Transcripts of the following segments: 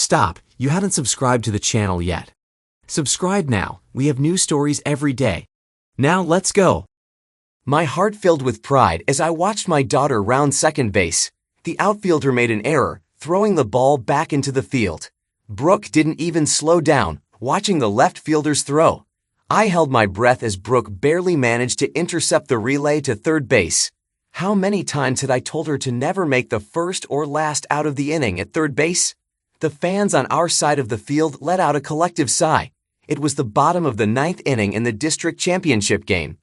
Stop, you haven't subscribed to the channel yet. Subscribe now, we have new stories every day. Now let's go. My heart filled with pride as I watched my daughter round second base. The outfielder made an error, throwing the ball back into the field. Brooke didn't even slow down, watching the left fielder's throw. I held my breath as Brooke barely managed to intercept the relay to third base. How many times had I told her to never make the first or last out of the inning at third base? The fans on our side of the field let out a collective sigh. It was the bottom of the ninth inning in the district championship game.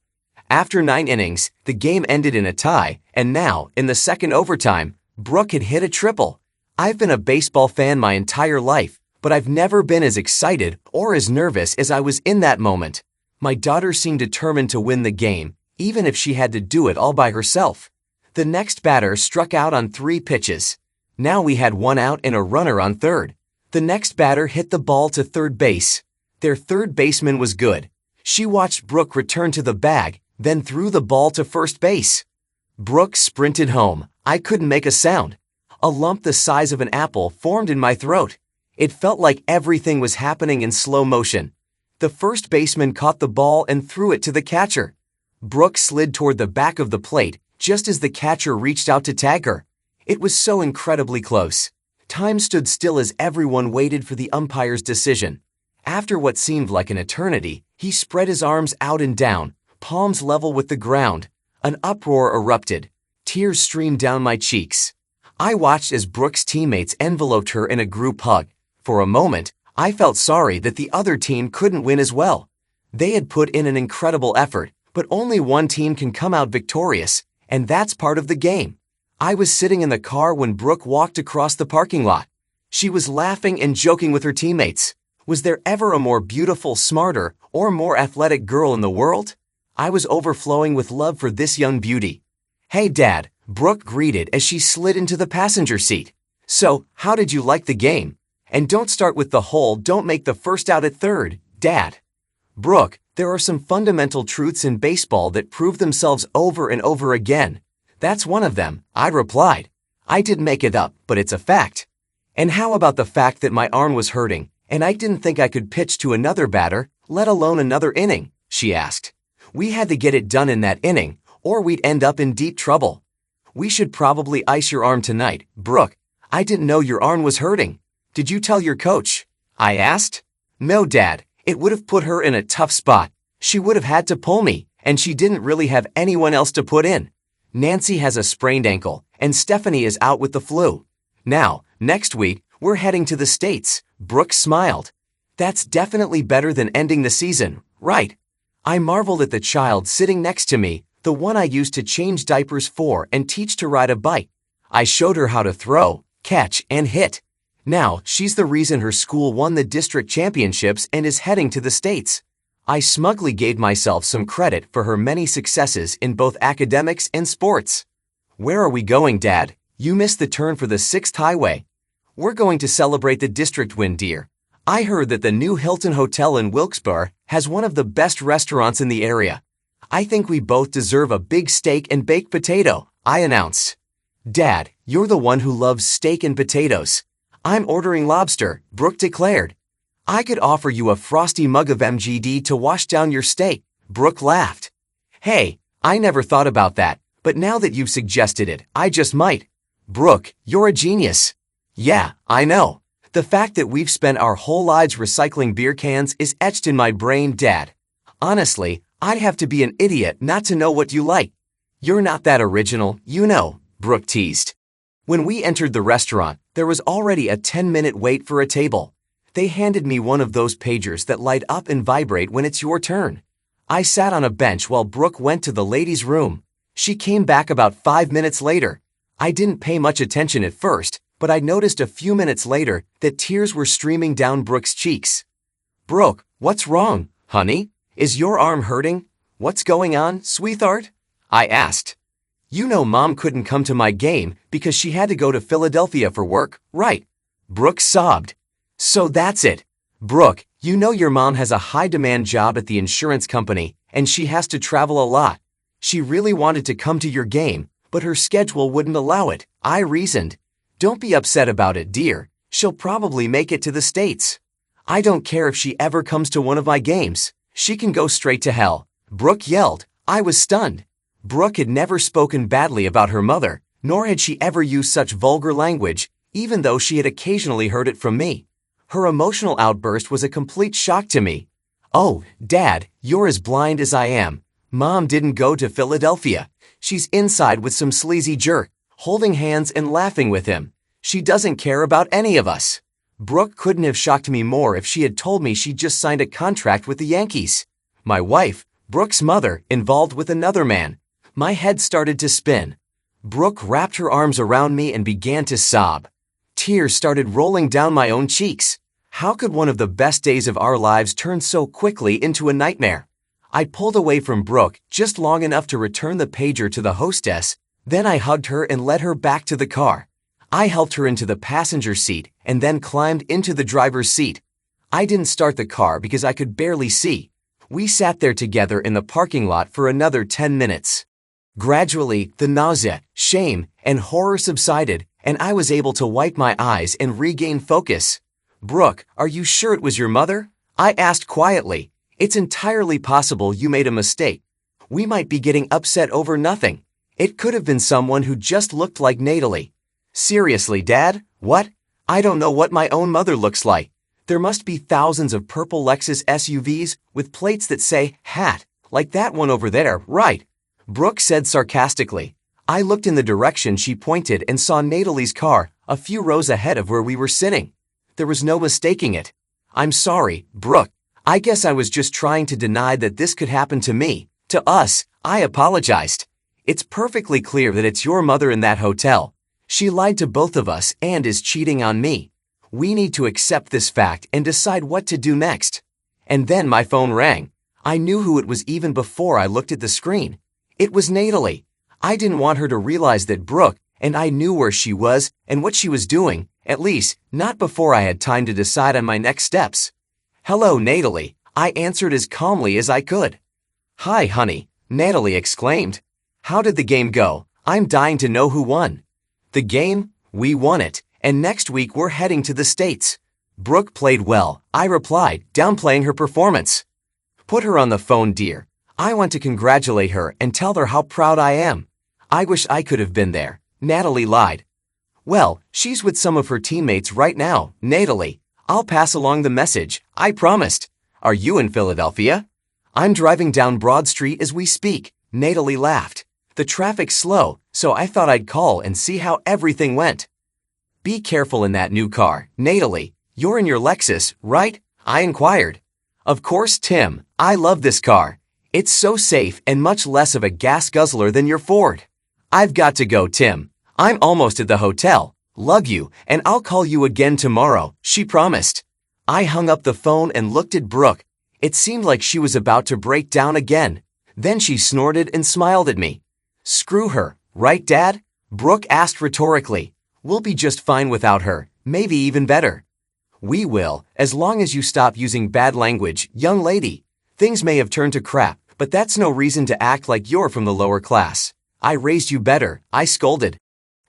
After 9 innings, the game ended in a tie, and now, in the second overtime, Brooke had hit a triple. I've been a baseball fan my entire life, but I've never been as excited or as nervous as I was in that moment. My daughter seemed determined to win the game, even if she had to do it all by herself. The next batter struck out on 3 pitches. Now we had 1 out and a runner on third. The next batter hit the ball to third base. Their third baseman was good. She watched Brooke return to the bag, then threw the ball to first base. Brooke sprinted home. I couldn't make a sound. A lump the size of an apple formed in my throat. It felt like everything was happening in slow motion. The first baseman caught the ball and threw it to the catcher. Brooke slid toward the back of the plate just as the catcher reached out to tag her. It was so incredibly close. Time stood still as everyone waited for the umpire's decision. After what seemed like an eternity, he spread his arms out and down, palms level with the ground. An uproar erupted. Tears streamed down my cheeks. I watched as Brooke's teammates enveloped her in a group hug. For a moment, I felt sorry that the other team couldn't win as well. They had put in an incredible effort, but only one team can come out victorious, and that's part of the game. I was sitting in the car when Brooke walked across the parking lot. She was laughing and joking with her teammates. Was there ever a more beautiful, smarter, or more athletic girl in the world? I was overflowing with love for this young beauty. "Hey, Dad," Brooke greeted as she slid into the passenger seat. "So, how did you like the game? And don't start with the whole 'don't make the first out at third,' Dad." "Brooke, there are some fundamental truths in baseball that prove themselves over and over again. That's one of them," I replied. "I didn't make it up, but it's a fact." "And how about the fact that my arm was hurting, and I didn't think I could pitch to another batter, let alone another inning?" she asked. "We had to get it done in that inning, or we'd end up in deep trouble." "We should probably ice your arm tonight, Brooke. I didn't know your arm was hurting. Did you tell your coach?" I asked. "No, Dad. It would have put her in a tough spot. She would have had to pull me, and she didn't really have anyone else to put in. Nancy has a sprained ankle, and Stephanie is out with the flu. Now, next week, we're heading to the States." Brooke smiled. "That's definitely better than ending the season, right?" I marveled at the child sitting next to me, the one I used to change diapers for and teach to ride a bike. I showed her how to throw, catch, and hit. Now, she's the reason her school won the district championships and is heading to the States. I smugly gave myself some credit for her many successes in both academics and sports. "Where are we going, Dad? You missed the turn for the 6th highway." "We're going to celebrate the district win, dear. I heard that the new Hilton Hotel in Wilkes-Barre has one of the best restaurants in the area. I think we both deserve a big steak and baked potato," I announced. "Dad, you're the one who loves steak and potatoes. I'm ordering lobster," Brooke declared. "I could offer you a frosty mug of MGD to wash down your steak," Brooke laughed. "Hey, I never thought about that, but now that you've suggested it, I just might." "Brooke, you're a genius." "Yeah, I know. The fact that we've spent our whole lives recycling beer cans is etched in my brain, Dad. Honestly, I'd have to be an idiot not to know what you like." "You're not that original, you know," Brooke teased. When we entered the restaurant, there was already a 10-minute wait for a table. They handed me one of those pagers that light up and vibrate when it's your turn. I sat on a bench while Brooke went to the ladies' room. She came back about 5 minutes later. I didn't pay much attention at first, but I noticed a few minutes later that tears were streaming down Brooke's cheeks. "Brooke, what's wrong, honey? Is your arm hurting? What's going on, sweetheart?" I asked. "You know Mom couldn't come to my game because she had to go to Philadelphia for work, right?" Brooke sobbed. "So that's it. Brooke, you know your mom has a high-demand job at the insurance company, and she has to travel a lot. She really wanted to come to your game, but her schedule wouldn't allow it," I reasoned. "Don't be upset about it, dear. She'll probably make it to the States. I don't care if she ever comes to one of my games. She can go straight to hell." Brooke yelled. I was stunned. Brooke had never spoken badly about her mother, nor had she ever used such vulgar language, even though she had occasionally heard it from me. Her emotional outburst was a complete shock to me. "Oh, Dad, you're as blind as I am. Mom didn't go to Philadelphia. She's inside with some sleazy jerk, holding hands and laughing with him. She doesn't care about any of us." Brooke couldn't have shocked me more if she had told me she just signed a contract with the Yankees. My wife, Brooke's mother, involved with another man. My head started to spin. Brooke wrapped her arms around me and began to sob. Tears started rolling down my own cheeks. How could one of the best days of our lives turn so quickly into a nightmare? I pulled away from Brooke just long enough to return the pager to the hostess, then I hugged her and led her back to the car. I helped her into the passenger seat and then climbed into the driver's seat. I didn't start the car because I could barely see. We sat there together in the parking lot for another 10 minutes. Gradually, the nausea, shame, and horror subsided, and I was able to wipe my eyes and regain focus. "Brooke, are you sure it was your mother?" I asked quietly. "It's entirely possible you made a mistake. We might be getting upset over nothing. It could have been someone who just looked like Natalie." "Seriously, Dad? What? I don't know what my own mother looks like. There must be thousands of purple Lexus SUVs with plates that say hat, like that one over there, right?" Brooke said sarcastically. I looked in the direction she pointed and saw Natalie's car a few rows ahead of where we were sitting. There was no mistaking it. "I'm sorry, Brooke. I guess I was just trying to deny that this could happen to me, to us." I apologized. "It's perfectly clear that it's your mother in that hotel. She lied to both of us and is cheating on me. We need to accept this fact and decide what to do next." And then my phone rang. I knew who it was even before I looked at the screen. It was Natalie. I didn't want her to realize that Brooke and I knew where she was and what she was doing, at least not before I had time to decide on my next steps. "Hello, Natalie," I answered as calmly as I could. "Hi, honey," Natalie exclaimed. "How did the game go? I'm dying to know who won." "The game? We won it, and next week we're heading to the States." "Brooke played well," I replied, downplaying her performance. "Put her on the phone, dear. I want to congratulate her and tell her how proud I am." "I wish I could have been there," Natalie lied. "Well, she's with some of her teammates right now, Natalie. I'll pass along the message, I promised." "Are you in Philadelphia?" "I'm driving down Broad Street as we speak," Natalie laughed. "The traffic's slow, so I thought I'd call and see how everything went." "Be careful in that new car, Natalie. You're in your Lexus, right?" I inquired. "Of course, Tim. I love this car. It's so safe and much less of a gas guzzler than your Ford." "I've got to go, Tim. I'm almost at the hotel. Love you, and I'll call you again tomorrow," she promised. I hung up the phone and looked at Brooke. It seemed like she was about to break down again. Then she snorted and smiled at me. "Screw her, right, Dad?" Brooke asked rhetorically. "We'll be just fine without her, maybe even better." "We will, as long as you stop using bad language, young lady. Things may have turned to crap, but that's no reason to act like you're from the lower class. I raised you better," I scolded.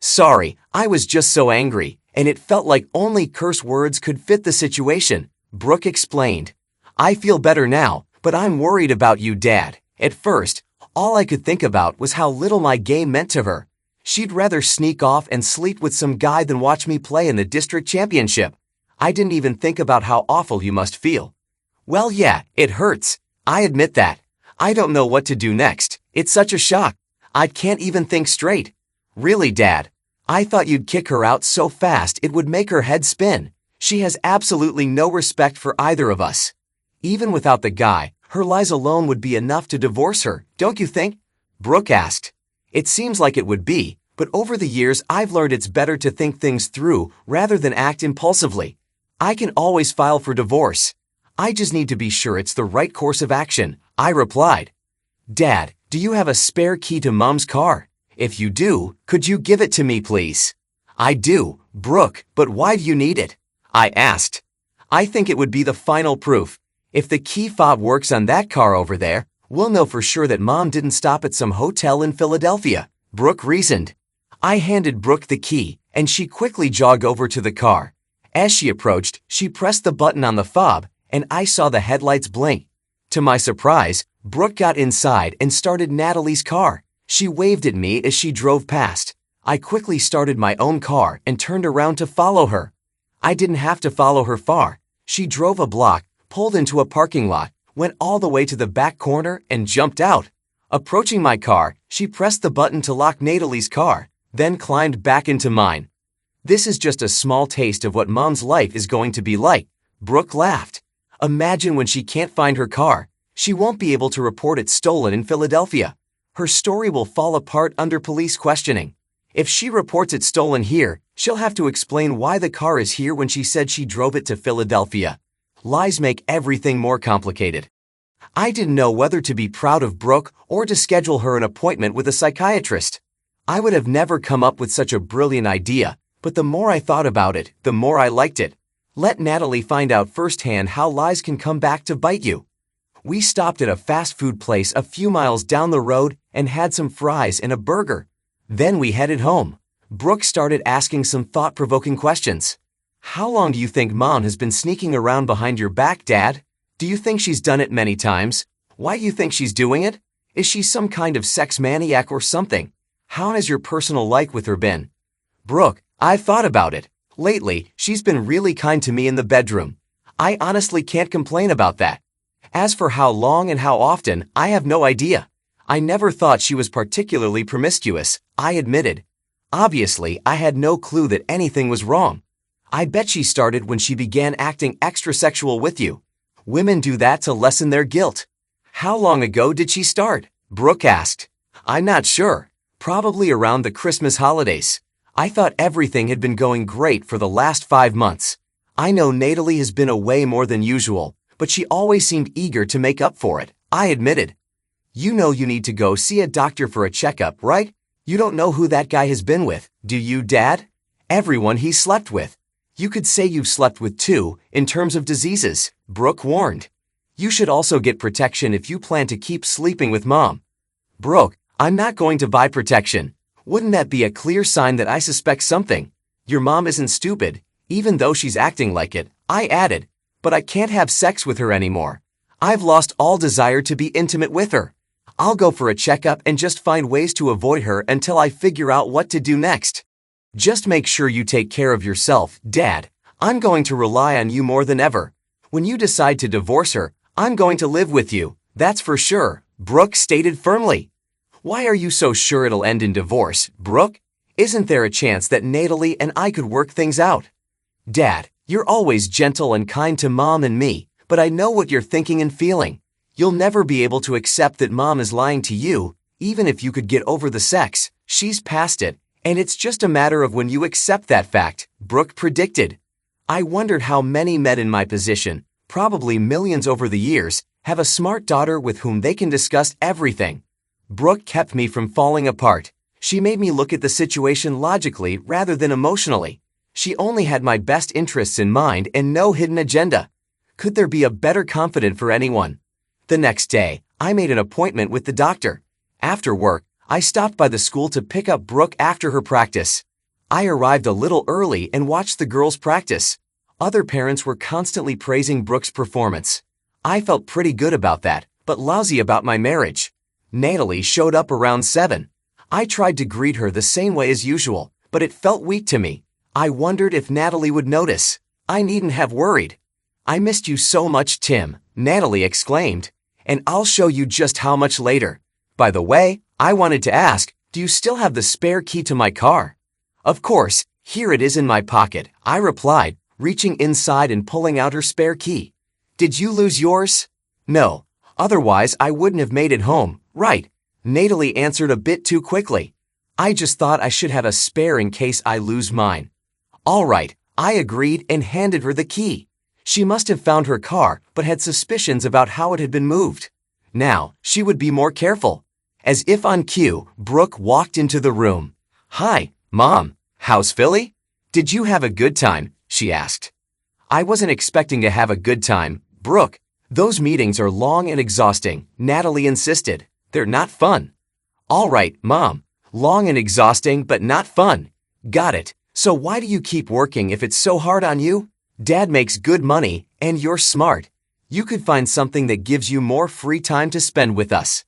"Sorry, I was just so angry, and it felt like only curse words could fit the situation," Brooke explained. "I feel better now, but I'm worried about you, Dad. At first, all I could think about was how little my game meant to her. She'd rather sneak off and sleep with some guy than watch me play in the district championship. I didn't even think about how awful you must feel." "Well, yeah, it hurts. I admit that. I don't know what to do next. It's such a shock. I can't even think straight." "Really, Dad? I thought you'd kick her out so fast it would make her head spin. She has absolutely no respect for either of us. Even without the guy, her lies alone would be enough to divorce her, don't you think?" Brooke asked. "It seems like it would be, but over the years I've learned it's better to think things through rather than act impulsively. I can always file for divorce. I just need to be sure it's the right course of action," I replied. "Dad, do you have a spare key to Mom's car? If you do, could you give it to me, please?" "I do, Brooke, but why do you need it?" I asked. "I think it would be the final proof. If the key fob works on that car over there, we'll know for sure that Mom didn't stop at some hotel in Philadelphia," Brooke reasoned. I handed Brooke the key, and she quickly jogged over to the car. As she approached, she pressed the button on the fob, and I saw the headlights blink. To my surprise, Brooke got inside and started Natalie's car. She waved at me as she drove past. I quickly started my own car and turned around to follow her. I didn't have to follow her far. She drove a block, pulled into a parking lot, went all the way to the back corner, and jumped out. Approaching my car, she pressed the button to lock Natalie's car, then climbed back into mine. This is just a small taste of what Mom's life is going to be like. Brooke laughed. Imagine when she can't find her car. She won't be able to report it stolen in Philadelphia. Her story will fall apart under police questioning. If she reports it stolen here, she'll have to explain why the car is here when she said she drove it to Philadelphia. Lies make everything more complicated. I didn't know whether to be proud of Brooke or to schedule her an appointment with a psychiatrist. I would have never come up with such a brilliant idea, but the more I thought about it, the more I liked it. Let Natalie find out firsthand how lies can come back to bite you. We stopped at a fast food place a few miles down the road and had some fries and a burger. Then we headed home. Brooke started asking some thought-provoking questions. How long do you think Mom has been sneaking around behind your back, Dad? Do you think she's done it many times? Why do you think she's doing it? Is she some kind of sex maniac or something? How has your personal life with her been? Brooke, I've thought about it. Lately, she's been really kind to me in the bedroom. I honestly can't complain about that. As for how long and how often, I have no idea. I never thought she was particularly promiscuous, I admitted. Obviously, I had no clue that anything was wrong. I bet she started when she began acting extra sexual with you. Women do that to lessen their guilt. How long ago did she start? Brooke asked. I'm not sure. Probably around the Christmas holidays. I thought everything had been going great for the last 5 months. I know Natalie has been away more than usual, but she always seemed eager to make up for it, I admitted. You know you need to go see a doctor for a checkup, right? You don't know who that guy has been with, do you, Dad? Everyone he's slept with. You could say you've slept with 2, in terms of diseases, Brooke warned. You should also get protection if you plan to keep sleeping with Mom. Brooke, I'm not going to buy protection. Wouldn't that be a clear sign that I suspect something? Your mom isn't stupid, even though she's acting like it, I added. But I can't have sex with her anymore. I've lost all desire to be intimate with her. I'll go for a checkup and just find ways to avoid her until I figure out what to do next. Just make sure you take care of yourself, Dad. I'm going to rely on you more than ever. When you decide to divorce her, I'm going to live with you, that's for sure, Brooke stated firmly. Why are you so sure it'll end in divorce, Brooke? Isn't there a chance that Natalie and I could work things out? Dad, you're always gentle and kind to Mom and me, but I know what you're thinking and feeling. You'll never be able to accept that Mom is lying to you, even if you could get over the sex. She's past it, and it's just a matter of when you accept that fact, Brooke predicted. I wondered how many men in my position, probably millions over the years, have a smart daughter with whom they can discuss everything. Brooke kept me from falling apart. She made me look at the situation logically rather than emotionally. She only had my best interests in mind and no hidden agenda. Could there be a better confidant for anyone? The next day, I made an appointment with the doctor. After work, I stopped by the school to pick up Brooke after her practice. I arrived a little early and watched the girls practice. Other parents were constantly praising Brooke's performance. I felt pretty good about that, but lousy about my marriage. Natalie showed up around 7. I tried to greet her the same way as usual, but it felt weak to me. I wondered if Natalie would notice. I needn't have worried. I missed you so much, Tim, Natalie exclaimed. And I'll show you just how much later. By the way, I wanted to ask, do you still have the spare key to my car? Of course, here it is in my pocket, I replied, reaching inside and pulling out her spare key. Did you lose yours? No. Otherwise, I wouldn't have made it home, right? Natalie answered a bit too quickly. I just thought I should have a spare in case I lose mine. All right, I agreed and handed her the key. She must have found her car, but had suspicions about how it had been moved. Now, she would be more careful. As if on cue, Brooke walked into the room. Hi, Mom. How's Philly? Did you have a good time? She asked. I wasn't expecting to have a good time, Brooke. Those meetings are long and exhausting, Natalie insisted. They're not fun. All right, Mom. Long and exhausting, but not fun. Got it. So why do you keep working if it's so hard on you? Dad makes good money, and you're smart. You could find something that gives you more free time to spend with us.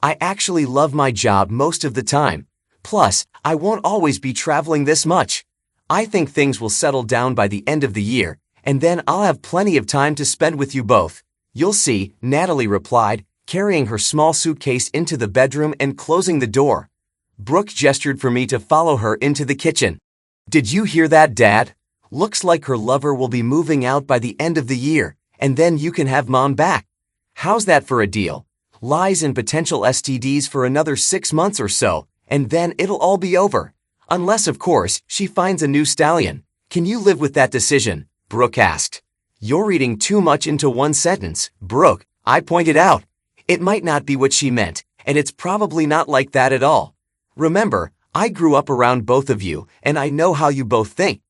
I actually love my job most of the time. Plus, I won't always be traveling this much. I think things will settle down by the end of the year, and then I'll have plenty of time to spend with you both. You'll see, Natalie replied, carrying her small suitcase into the bedroom and closing the door. Brooke gestured for me to follow her into the kitchen. Did you hear that, Dad? Looks like her lover will be moving out by the end of the year, and then you can have Mom back. How's that for a deal? Lies and potential STDs for another 6 months or so, and then it'll all be over. Unless, of course, she finds a new stallion. Can you live with that decision? Brooke asked. You're reading too much into one sentence, Brooke, I pointed out. It might not be what she meant, and it's probably not like that at all. Remember, I grew up around both of you, and I know how you both think.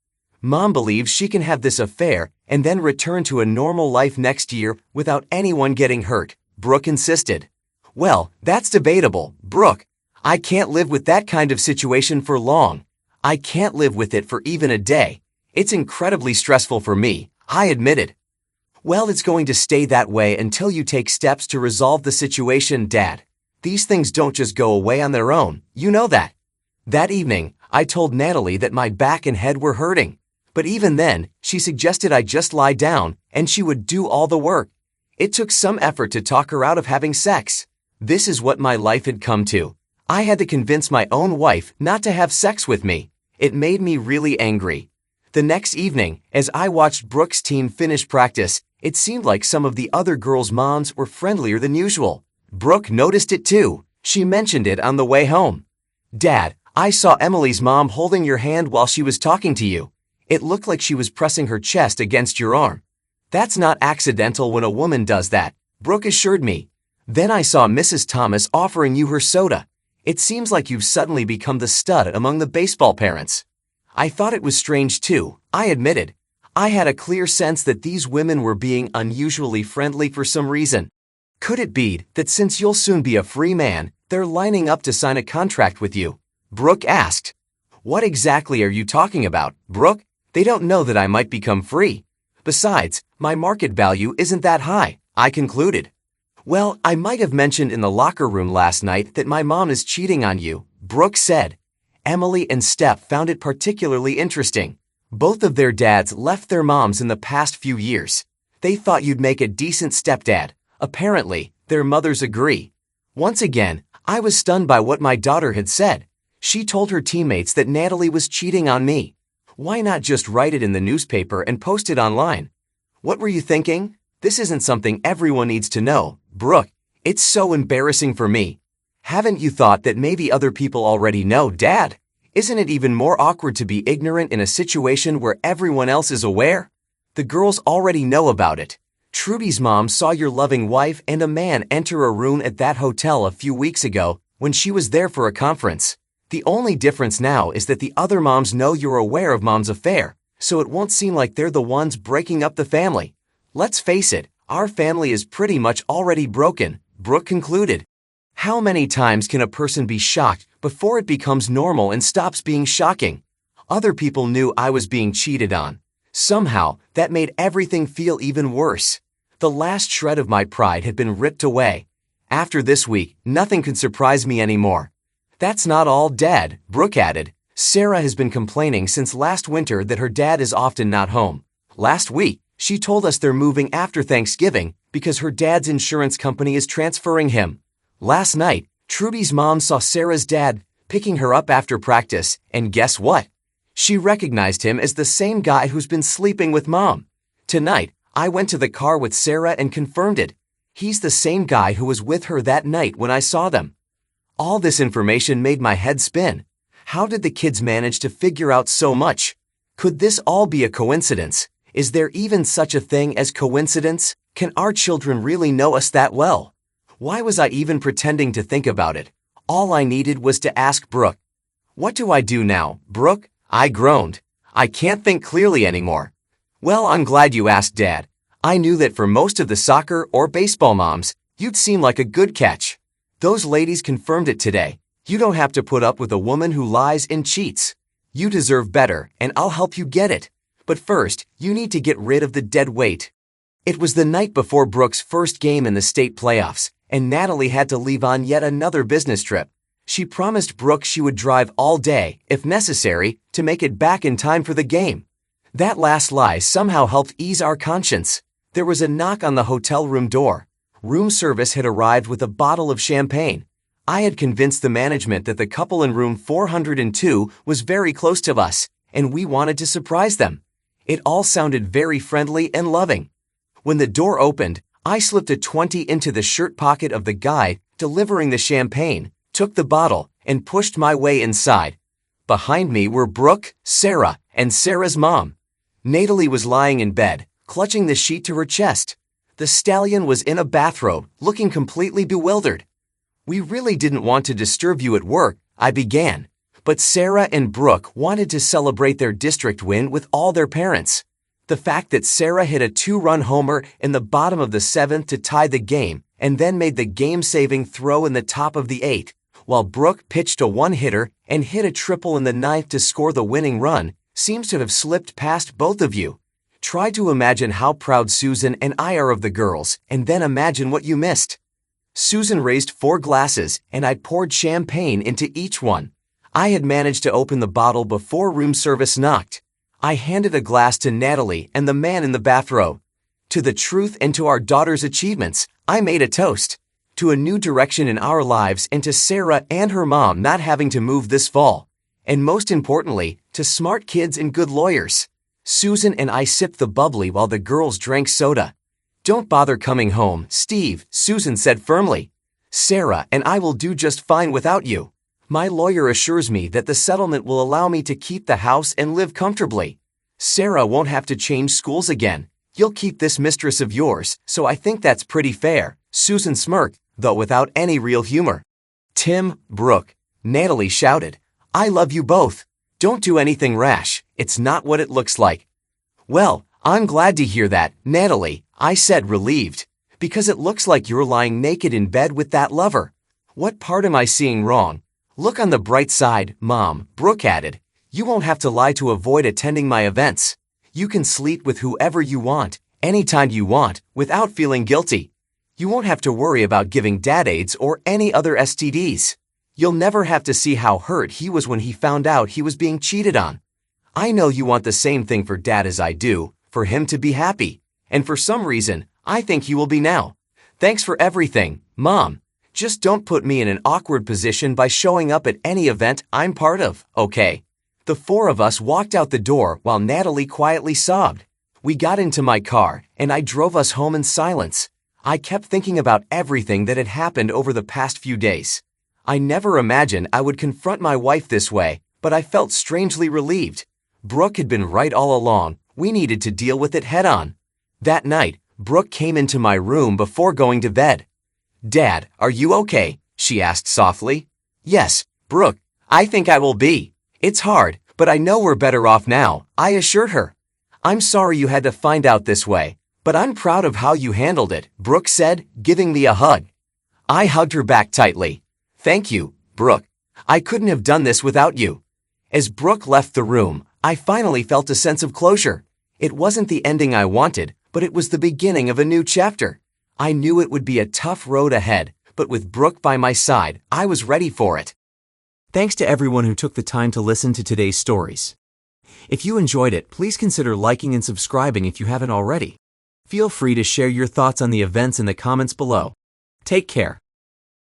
Mom believes she can have this affair and then return to a normal life next year without anyone getting hurt, Brooke insisted. Well, that's debatable, Brooke. I can't live with that kind of situation for long. I can't live with it for even a day. It's incredibly stressful for me, I admitted. Well, it's going to stay that way until you take steps to resolve the situation, Dad. These things don't just go away on their own, you know that. That evening, I told Natalie that my back and head were hurting. But even then, she suggested I just lie down and she would do all the work. It took some effort to talk her out of having sex. This is what my life had come to. I had to convince my own wife not to have sex with me. It made me really angry. The next evening, as I watched Brooke's team finish practice, it seemed like some of the other girls' moms were friendlier than usual. Brooke noticed it too. She mentioned it on the way home. Dad, I saw Emily's mom holding your hand while she was talking to you. It looked like she was pressing her chest against your arm. That's not accidental when a woman does that, Brooke assured me. Then I saw Mrs. Thomas offering you her soda. It seems like you've suddenly become the stud among the baseball parents. I thought it was strange too, I admitted. I had a clear sense that these women were being unusually friendly for some reason. Could it be that since you'll soon be a free man, they're lining up to sign a contract with you? Brooke asked. What exactly are you talking about, Brooke? They don't know that I might become free. Besides, my market value isn't that high, I concluded. Well, I might have mentioned in the locker room last night that my mom is cheating on you, Brooke said. Emily and Steph found it particularly interesting. Both of their dads left their moms in the past few years. They thought you'd make a decent stepdad. Apparently, their mothers agree. Once again, I was stunned by what my daughter had said. She told her teammates that Natalie was cheating on me. Why not just write it in the newspaper and post it online? What were you thinking? This isn't something everyone needs to know, Brooke. It's so embarrassing for me. Haven't you thought that maybe other people already know, Dad? Isn't it even more awkward to be ignorant in a situation where everyone else is aware? The girls already know about it. Trudy's mom saw your loving wife and a man enter a room at that hotel a few weeks ago when she was there for a conference. The only difference now is that the other moms know you're aware of Mom's affair, so it won't seem like they're the ones breaking up the family. Let's face it, our family is pretty much already broken, Brooke concluded. How many times can a person be shocked before it becomes normal and stops being shocking? Other people knew I was being cheated on. Somehow, that made everything feel even worse. The last shred of my pride had been ripped away. After this week, nothing could surprise me anymore. That's not all, Dad, Brooke added. Sarah has been complaining since last winter that her dad is often not home. Last week, she told us they're moving after Thanksgiving because her dad's insurance company is transferring him. Last night, Trudy's mom saw Sarah's dad picking her up after practice, and guess what? She recognized him as the same guy who's been sleeping with Mom. Tonight, I went to the car with Sarah and confirmed it. He's the same guy who was with her that night when I saw them. All this information made my head spin. How did the kids manage to figure out so much? Could this all be a coincidence? Is there even such a thing as coincidence? Can our children really know us that well? Why was I even pretending to think about it? All I needed was to ask Brooke. What do I do now, Brooke? I groaned. I can't think clearly anymore. Well, I'm glad you asked, Dad. I knew that for most of the soccer or baseball moms, you'd seem like a good catch. Those ladies confirmed it today. You don't have to put up with a woman who lies and cheats. You deserve better, and I'll help you get it. But first, you need to get rid of the dead weight. It was the night before Brooke's first game in the state playoffs, and Natalie had to leave on yet another business trip. She promised Brooke she would drive all day, if necessary, to make it back in time for the game. That last lie somehow helped ease our conscience. There was a knock on the hotel room door. Room service had arrived with a bottle of champagne. I had convinced the management that the couple in room 402 was very close to us, and we wanted to surprise them. It all sounded very friendly and loving. When the door opened, I slipped a 20 into the shirt pocket of the guy delivering the champagne, took the bottle, and pushed my way inside. Behind me were Brooke, Sarah, and Sarah's mom. Natalie was lying in bed, clutching the sheet to her chest. The stallion was in a bathrobe, looking completely bewildered. "We really didn't want to disturb you at work," I began. But Sarah and Brooke wanted to celebrate their district win with all their parents. The fact that Sarah hit a 2-run homer in the bottom of the 7th to tie the game and then made the game-saving throw in the top of the 8th, while Brooke pitched a 1-hitter and hit a triple in the 9th to score the winning run, seems to have slipped past both of you. Try to imagine how proud Susan and I are of the girls, and then imagine what you missed. Susan raised 4 glasses, and I poured champagne into each one. I had managed to open the bottle before room service knocked. I handed a glass to Natalie and the man in the bathrobe. To the truth and to our daughter's achievements, I made a toast. To a new direction in our lives and to Sarah and her mom not having to move this fall. And most importantly, to smart kids and good lawyers. Susan and I sipped the bubbly while the girls drank soda. "Don't bother coming home, Steve," Susan said firmly. "Sarah and I will do just fine without you. My lawyer assures me that the settlement will allow me to keep the house and live comfortably. Sarah won't have to change schools again. You'll keep this mistress of yours, so I think that's pretty fair," Susan smirked, though without any real humor. "Tim, Brooke," Natalie shouted. "I love you both. Don't do anything rash. It's not what it looks like." "Well, I'm glad to hear that, Natalie," I said, relieved, "because it looks like you're lying naked in bed with that lover. What part am I seeing wrong?" "Look on the bright side, Mom," Brooke added. "You won't have to lie to avoid attending my events. You can sleep with whoever you want, anytime you want, without feeling guilty. You won't have to worry about giving Dad AIDS or any other STDs. You'll never have to see how hurt he was when he found out he was being cheated on. I know you want the same thing for Dad as I do, for him to be happy. And for some reason, I think he will be now. Thanks for everything, Mom. Just don't put me in an awkward position by showing up at any event I'm part of, okay?" The 4 of us walked out the door while Natalie quietly sobbed. We got into my car, and I drove us home in silence. I kept thinking about everything that had happened over the past few days. I never imagined I would confront my wife this way, but I felt strangely relieved. Brooke had been right all along. We needed to deal with it head-on. That night, Brooke came into my room before going to bed. "Dad, are you okay?" she asked softly. "Yes, Brooke, I think I will be. It's hard, but I know we're better off now," I assured her. "I'm sorry you had to find out this way, but I'm proud of how you handled it," Brooke said, giving me a hug. I hugged her back tightly. "Thank you, Brooke. I couldn't have done this without you." As Brooke left the room, I finally felt a sense of closure. It wasn't the ending I wanted, but it was the beginning of a new chapter. I knew it would be a tough road ahead, but with Brooke by my side, I was ready for it. Thanks to everyone who took the time to listen to today's stories. If you enjoyed it, please consider liking and subscribing if you haven't already. Feel free to share your thoughts on the events in the comments below. Take care.